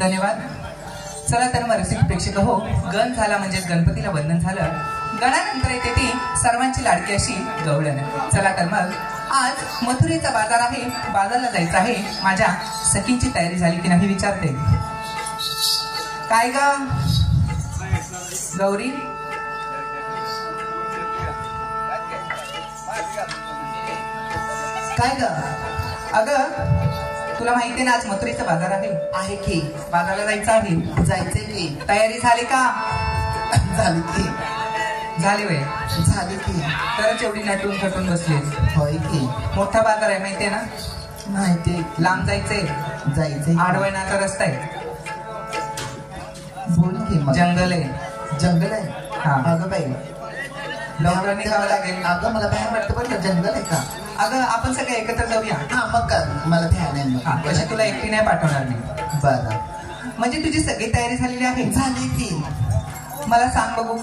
धन्यवाद. चला तर मग रसिक प्रेक्षक हो, गण झाला म्हणजेच गणपतीला वंदन झालं. गणानंतर येते ती सर्वांची लाडकी अशी गवळण. चला तर मग आज मथुरेचा बाजार आहे, बाजारला जायचं आहे. माझ्या सखींची तयारी झाली की नाही विचारते. काय ग गौरी, काय ग? अगं तुला माहितीये ना आज मथुरेचा बाजार आहे की. बाजारला जायचं आहे. जायचंय की. तयारी झाली का? झाली की. झाली वय झाली की. तरच एवढी नटून थटून बसलीस. होय की. मोठा बाजार आहे माहितीये ना? माहितीये. लांब जायचंय. जायचंय. आडवण्याचा रस्ता आहे. बोल की. जंगल आहे. जंगल आहे. हा. अगं बाई लवकर निघावं लागेल. अगं मला बाहेर वाटतं बरं जंगल आहे का? अगं आपण सगळे एकत्र जाऊया. हा मग का मला ध्यान आहे. म्हणजे तुला एकटी नाही पाठवणार मी. बरं. म्हणजे तुझी सगळी तयारी झालेली आहे? झाली की. मला सांग बघू,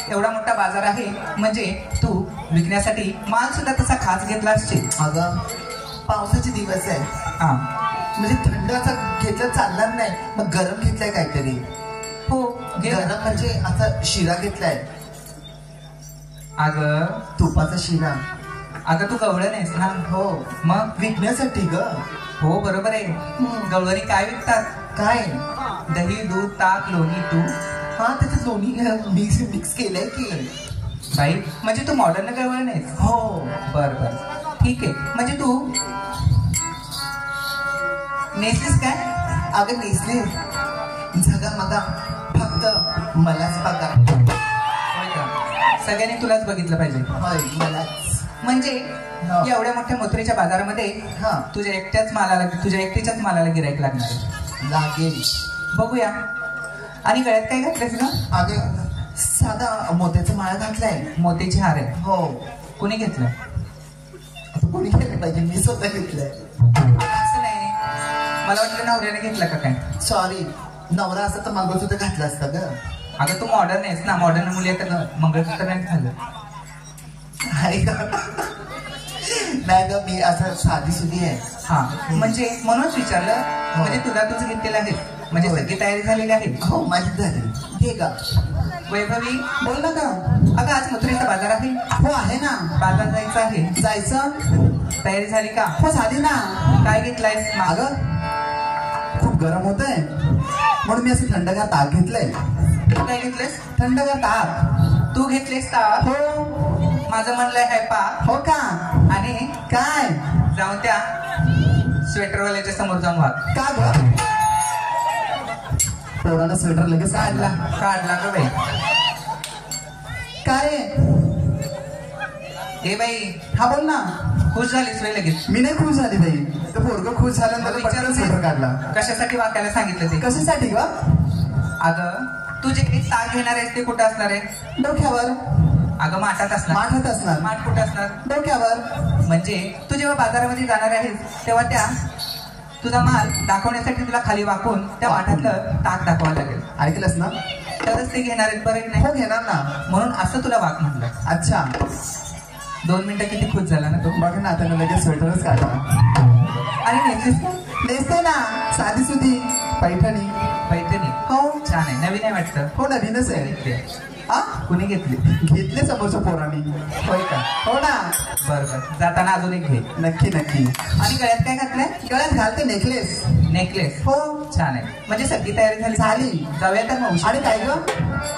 एवढा मोठा बाजार आहे म्हणजे तू विकण्यासाठी माल सुद्धा तसा खास घेतला असशील. अगं पावसाचे दिवस आहे. हा म्हणजे थंडाचा घेतलं चालणार नाही, मग गरम घेतलाय काहीतरी. हो गरम म्हणजे आता शिरा घेतलाय. अगं तुपाचा शिरा. अगं तू गवळण आहेस ना? हो. मग विकण्यासाठी ग. हो बरोबर आहे. गवळणी काय विकतात? काय? दही, दूध, ताक, लोणी, तूप. हा त्याच्यात लोणी मिक्स केलंय की. बाई म्हणजे तू मॉडर्न गवळण आहेस? हो. बर बर ठीक आहे. म्हणजे तू नेसलीस काय? अगं नेसली. झगा मगा फक्त मलाच बघा. होय का? सगळ्यांनी तुलाच बघितलं पाहिजे. होय मलाच. म्हणजे एवढ्या मोठ्या मथुरेच्या बाजारामध्ये तुझ्या एकटीच्याच मालाला गिराईक लागणार आहे. लागेल. बघूया. आणि गळ्यात काय घातलंस ना? अगं साधा मोत्याचा माळा घातलाय. मोत्याची हार आहे. हो. कुणी घेतलं? आता कोणी घेतलं पाहिजे? मी स्वतः घेतलंय. असं नाही, मला वाटलं नवऱ्याने घेतलं का काय? सॉरी, नवरा असं तर मंगळसूत्र घातलं असतं ग. अगं तू मॉडर्न आहेस ना, मॉडर्न मुली आता मंगळसूत्र नाही घालत. नाही ग, मी असं साधी सुधी आहे. हा म्हणजे म्हणूनच विचारलं. म्हणजे तुला तूच घेतलेलं आहे म्हणजे सगळी तयारी झालेली आहे. हो माझी झाली. घे का वैभवी. बोल ना का. अगं आज मथुरेचा बाजार आहे. हो आहे ना. बाजार जायचं आहे. जायचं. तयारी झाली का? हो झाली ना. काय घेतलायस? अगं खूप गरम होत आहे म्हणून मी असं थंडगार ताक घेतलंय. तू काय घेतलेस? थंडगार ताक. तू घेतलेस ताक? हो. माझं म्हणलंय हाय पा. हो का? आणि काय? जाऊन त्या स्वेटरवाल्याच्या समोर जाऊन वाग. का ग? पोराला स्वेटर लगेच काढला का बाई? काय रे? हे बाई. हा बोल ना. खुश झालीस रे लगेच? मी नाही खुश झाली बाई. तर पोरग खुश झाल्यानंतर पटकन स्वेटर काढला. कशासाठी वाकायला सांगितलं ते? कशासाठी ग? अगं तू जे काही ताक घेणार आहेस ते कुठं असणार आहे? डोक्यावर. अगं माठात असणार. माठात असणार. माठ कुठं असणार? डोक्यावर. म्हणजे तू जेव्हा बाजारामध्ये जाणार आहेस तेव्हा त्या तुझा माल दाखवण्यासाठी तुला खाली वाकून त्या माठातलं ताक दाखवावं लागेल. ऐकलंस ना? तरच ते घेणार आहेत. बरं नाही? हो घेणार ना. म्हणून असं तुला वाक म्हटलं. अच्छा. 2 मिनिटं किती खुश झाला ना तो. बघ ना आता लगेच स्वेटरच काढला. आणि नेसलीस का? नेसते ना. साधी सुधी पैठणी. पैठणी. हो छान आहे. नवीन आहे वाटतं. हो नवीनच आहे. हा कुणी घेतली? घेतले समोरच्या पोरांनी. होय का? हो ना. बरं जाताना अजून एक घे. नक्की नक्की. आणि गळ्यात काय घातलंय? गळ्यात घालते नेकलेस. नेकलेस. हो छान आहे. म्हणजे सगळी तयारी झाली. झाली. जाऊया तर मग. आणि काय ग?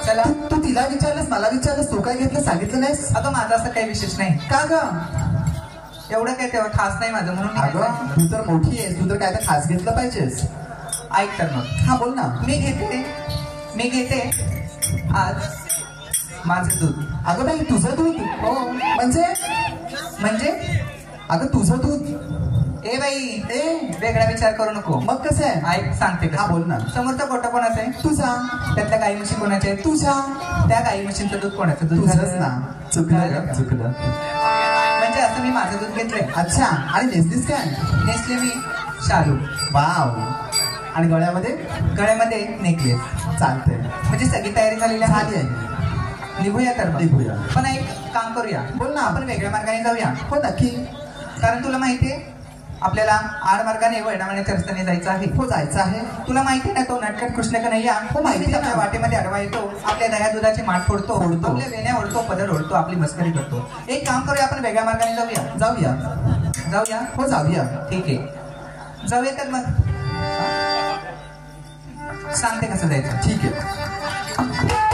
चला. तू तिला विचारलंस मला विचारलंस तू काय घेतलं सांगितलं नाहीस? अगं माझं असं काही विशेष नाही. का ग? एवढं काय तेव्हा खास नाही माझं म्हणून. अगं तू तर मोठी आहेस, तू तर काय तर खास घेतलं पाहिजेस. ऐक तर मग. हा बोल ना. मी घेते आज माझं दूध. अगं बाई तुझं दूध? हो. म्हणजे अगं तुझं दूध. ए बाई ए वेगळा विचार करू नको. मग कसं आहे? ऐक सांगते. हा बोल ना. समोरचा गोटा कोणाचा आहे? तुझा. त्यातल्या गाई म्हशी कोणाच्या आहे? तुझा. त्या गाई म्हशींचं दूध कोणाचं? तुझंच ना. चुकलं. म्हणजे असं मी माझं दूध घेतलंय. अच्छा. आणि नेसलीस काय? नेसले मी शालू. वाव. आणि गळ्यामध्ये नेकलेस. चालतंय. म्हणजे सगळी तयारी झालेली आहे. निघूया तर निघूया. पण एक काम करूया. बोल ना. आपण वेगळ्या मार्गाने जाऊया. हो नक्की. कारण तुला माहितीये आपल्याला आडमार्गाने वळणावण्याच्या रस्त्याने जायचं आहे. हो जायचं आहे. तुला माहिती ना तो नटखट कृष्ण कन्हैया हो माहिती आपल्या वाटेमध्ये अडवा येतो, आपल्या दह्या दुधाची माठ फोडतो, आपल्या वेण्या ओढतो, पदर ओढतो, आपली मस्करी करतो. एक काम करूया, आपण वेगळ्या मार्गाने जाऊया. हो जाऊया. ठीक आहे, जाऊया. तर मग सांगते कसं जायचं. ठीक आहे.